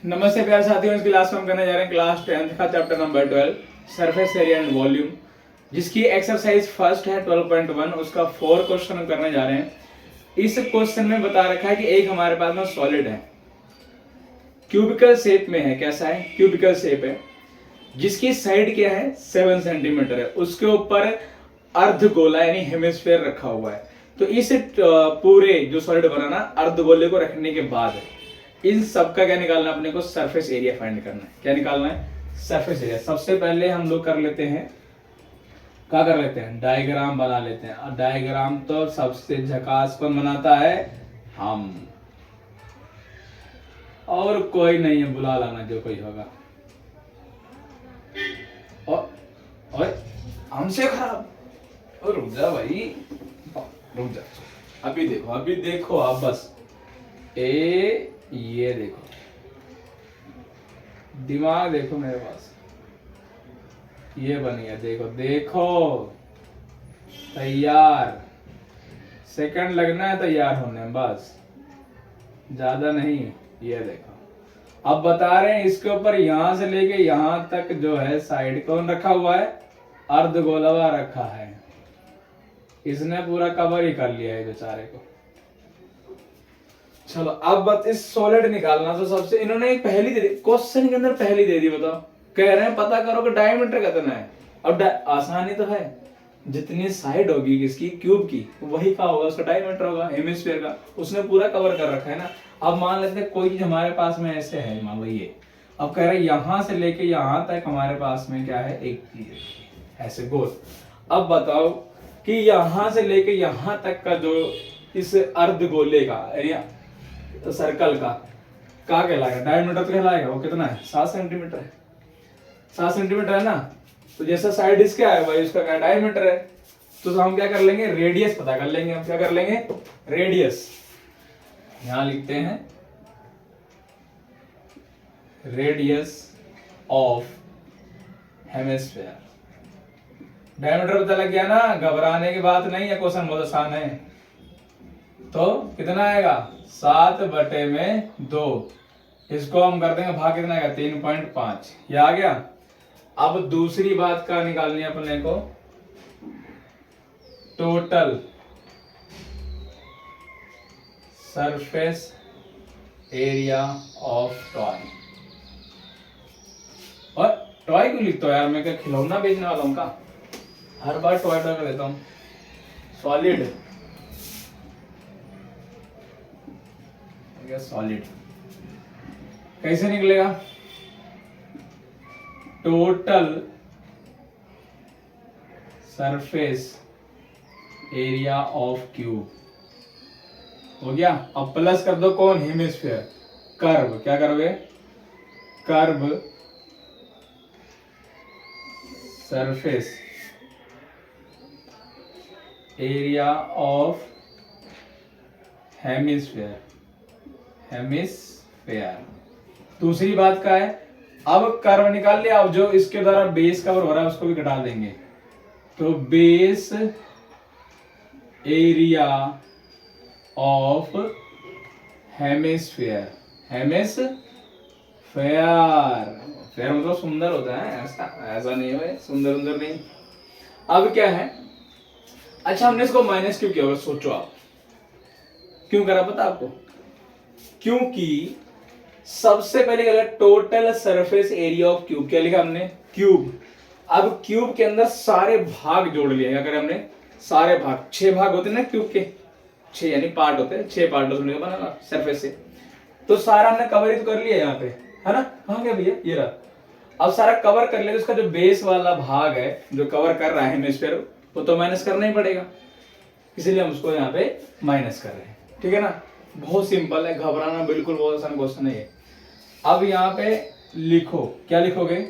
नमस्ते प्यारे साथियों, इस क्लास में हम करने जा रहे हैं क्लास 10th का chapter number 12 surface area and volume, जिसकी एक्सरसाइज फर्स्ट है 12.1। उसका 4 क्वेश्चन हम करने जा रहे हैं। इस क्वेश्चन में बता रखा है कि एक हमारे पास में सॉलिड है, क्यूबिकल शेप में है। कैसा है? क्यूबिकल शेप है, जिसकी साइड क्या है 7 सेंटीमीटर है। उसके ऊपर अर्धगोला यानी हेमिस्फीयर रखा हुआ है। तो इस पूरे जो सॉलिड बना ना, अर्धगोले को रखने के बाद इन सब का क्या निकालना है अपने को? सरफेस एरिया फाइंड करना है। क्या निकालना है? Surface area. सबसे पहले हम लोग कर लेते हैं, क्या कर लेते हैं? डायग्राम बना लेते हैं। और डायग्राम तो सबसे झकास कौन बनाता है? हम, और कोई नहीं है, बुला लाना जो कोई होगा। और हमसे खराब। और रुक जा भाई, रुक जा। अभी देखो आप बस ये देखो, दिमाग देखो मेरे पास। ये बन गया, देखो तैयार। सेकंड लगना है तैयार होने में, बस ज्यादा नहीं। ये देखो, अब बता रहे हैं इसके ऊपर यहां से लेके यहां तक जो है साइड कौन रखा हुआ है? अर्धगोलवा रखा है। इसने पूरा कवर ही कर लिया है बेचारे को। चलो अब बस इस सॉलिड निकालना। तो सबसे इन्होंने एक पहेली दे दी, क्वेश्चन के अंदर पहेली दे दी। बताओ, कह रहे हैं पता करो कि डायमीटर कितना है। अब आसानी तो है, जितनी साइड होगी किसकी? क्यूब की, वही का होगा उसका डायमीटर होगा, हेमिस्फीयर का। उसने पूरा कवर कर रखा है ना। अब मान लेते हैं कोई चीज हमारे पास में ऐसे है, मान लो ये। अब कह रहे हैं यहां से लेके यहां तक हमारे पास में क्या है? एक चीज ऐसे गोल। अब बताओ कि यहां से लेके यहां तक का जो इस अर्धगोले का सर्कल का क्या कहलाएगा? डायमीटर तो कहलाएगा। वो कितना है? 7 सेंटीमीटर है। 7 सेंटीमीटर है ना। तो जैसा साइड इसके आया भाई, उसका क्या डायमीटर है। तो हम क्या कर लेंगे? रेडियस पता कर लेंगे। हम क्या कर लेंगे? रेडियस। यहां लिखते हैं रेडियस ऑफ हेमिस्फीयर। डायमीटर पता लग गया ना, घबराने की बात नहीं है, क्वेश्चन बहुत आसान है। तो कितना आएगा? 7/2। इसको हम कर देंगे भाग, कितना आएगा? 3.5। ये आ गया। अब दूसरी बात का निकालनी है अपने को, total surface area of toy. और टॉय क्यों लिखता हूं यार? मैं क्या खिलौना बेचने वाला हूं का? हर बार टॉय टॉय कर देता हूं। सॉलिड, सॉलिड कैसे निकलेगा? Total surface area of cube हो गया। अब प्लस कर दो कौन? हेमिस्फीयर। कर्व, क्या करोगे? Curve surface area of hemisphere. Hemisphere. दूसरी बात का है, अब कर्व निकाल लिया। अब जो इसके द्वारा बेस कवर हो रहा है उसको भी घटा देंगे। तो base area of hemisphere. Hemisphere, fair मतलब सुंदर होता है, ऐसा नहीं है सुंदर सुंदर नहीं। अब क्या है? अच्छा, हमने इसको माइनस क्यों किया होगा? सोचो आप क्यों करा, पता आपको? क्योंकि सबसे पहले क्या लिखा? Total surface area of cube. क्या लिखा हमने? क्यूब। अब क्यूब के अंदर सारे भाग जोड़ लिए। क्या करें हमने? सारे भाग, 6 भाग होते हैं ना क्यूब के, 6 यानी पार्ट होते हैं, 6 पार्ट उसमें बना सरफेस से। तो सारा हमने कवर ही तो कर लिया यहाँ पे, है ना? कहाँ गया भैया? ये रहा। अब सारा कवर कर लिया, तो उसका जो बेस वाला भाग है जो कवर कर रहा है हेमिस्फीयर, वो तो माइनस करना ही पड़ेगा। इसीलिए हम उसको यहाँ पे माइनस कर रहे हैं। ठीक है ना? बहुत सिंपल है, घबराना बिल्कुल बहुत आसान क्वेश्चन है ये। अब यहाँ पे लिखो, क्या लिखोगे?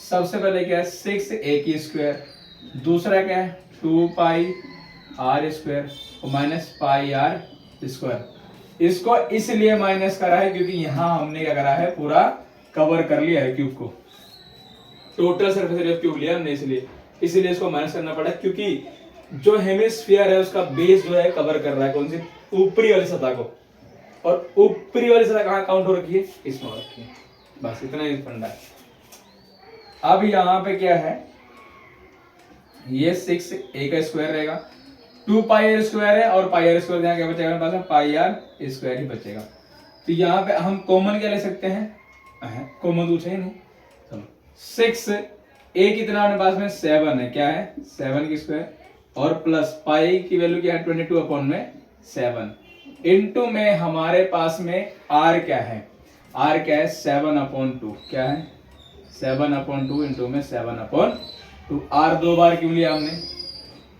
सबसे पहले क्या है? 6a²। दूसरा क्या है? 2πr² और माइनस πr²। इसको इसलिए माइनस करा है क्योंकि यहां हमने क्या करा है? पूरा कवर कर लिया है क्यूब को। Total surface area of cube लिया हमने, इसलिए इसको माइनस करना पड़ा, क्योंकि जो हेमिस्फीयर है उसका बेस जो है कवर कर रहा है कौन सी? ऊपरी वाली सतह को। और ऊपरी वाली सतह कहाँ काउंट हो रखी है? इसमें हो रखी है। बस इतना ही फंडा है। अब यहाँ पे क्या है, ये 6 a का स्क्वायर रहेगा, 2 पाई आर स्क्वायर है, और पाई आर स्क्वायर यहाँ क्या बचेगा मेरे पास में, पाई आर स्क्वायर ही बचेगा। तो यहाँ पे हम कॉमन क्या ले सकते हैं, कॉमन तो चाहिए नहीं, चलो 6 a कितना अपने पास में 7 है, क्या है 7 की स्क्वायर, और प्लस पाई की वैल्यू क्या है 22/7 इनटू में हमारे पास में r क्या है, r क्या है 7/2, क्या है 7/2 इंटू में 7/2। r 2 बार क्यों लिया हमने,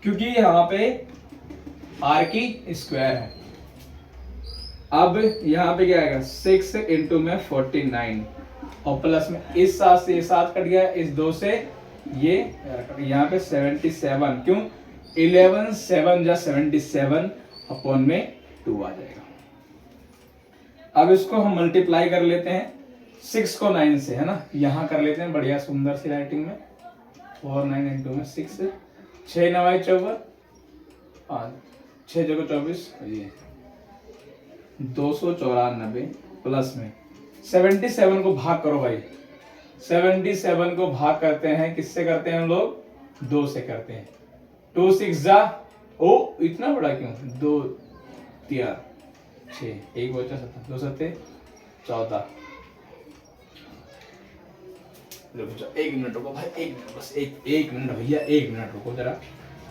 क्योंकि यहाँ पे r की स्क्वायर है। अब यहाँ पे क्या आएगा 6 इंटू में 49, और प्लस में इस 7 से ये 7 कट गया, इस 2 से ये यहाँ पे 77, क्यों 11 7 जा 77/2 आ जाएगा। अब इसको हम मल्टीप्लाई कर लेते हैं 6 को 9 से, है ना, यहाँ कर लेते हैं बढ़िया सुंदर सी राइटिंग में, 4 9 इंटू में 6, 6 9 24, 6 जगह 24, ये 294, प्लस में 77 को भाग करो भाई, 77 को भाग करते हैं, किससे करते हैं हम लोग, 2 से करते हैं, 2 6 जा, ओ इतना बड़ा क्यों, 2 3 6, 1 बचा 7, 2 7 14। एक मिनट रुको भाई, एक मिनट बस, एक मिनट भैया, एक मिनट रुको जरा।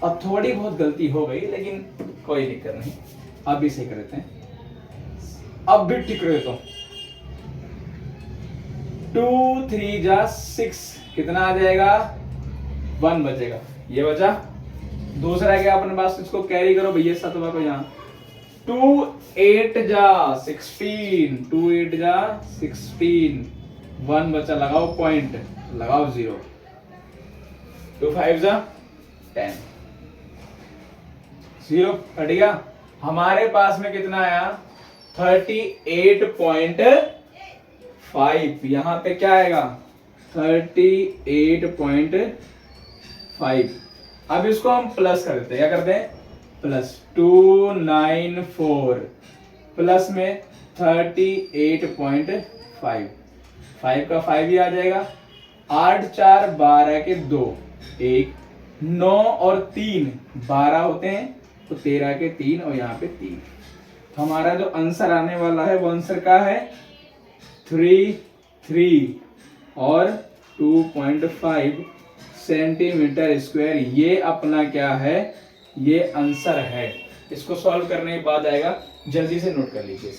अब थोड़ी बहुत गलती हो गई, लेकिन कोई दिक्कत नहीं, अब भी सही कर देते हैं, अब भी ठीक कर देता हूँ। 2 3 जा 6, कितना आ जाएगा 1 बचेगा, ये बचा। दूसरा क्या अपने पास, इसको कैरी करो भैया 7वां को यहाँ, 2 8 जा 16, 2 8 जा 16, 1 बचा, लगाओ पॉइंट, लगाओ 0, 2 5 जा 10, 0 कट गया। हमारे पास में कितना आया 38.5, यहाँ पे क्या आएगा 38.5। अब इसको हम प्लस कर देते हैं, क्या करते हैं प्लस, 294 प्लस में 38.5, 5 का 5 ही आ जाएगा, 8 4 12 के 2, 1 9 और 3 12 होते हैं, तो 13 के 3 और यहाँ पे 3। तो हमारा जो आंसर आने वाला है वो आंसर का है 3 3 और 2.5 सेंटीमीटर स्क्वायर। ये अपना क्या है, ये आंसर है। इसको सॉल्व करने के बाद आएगा, जल्दी से नोट कर लीजिए।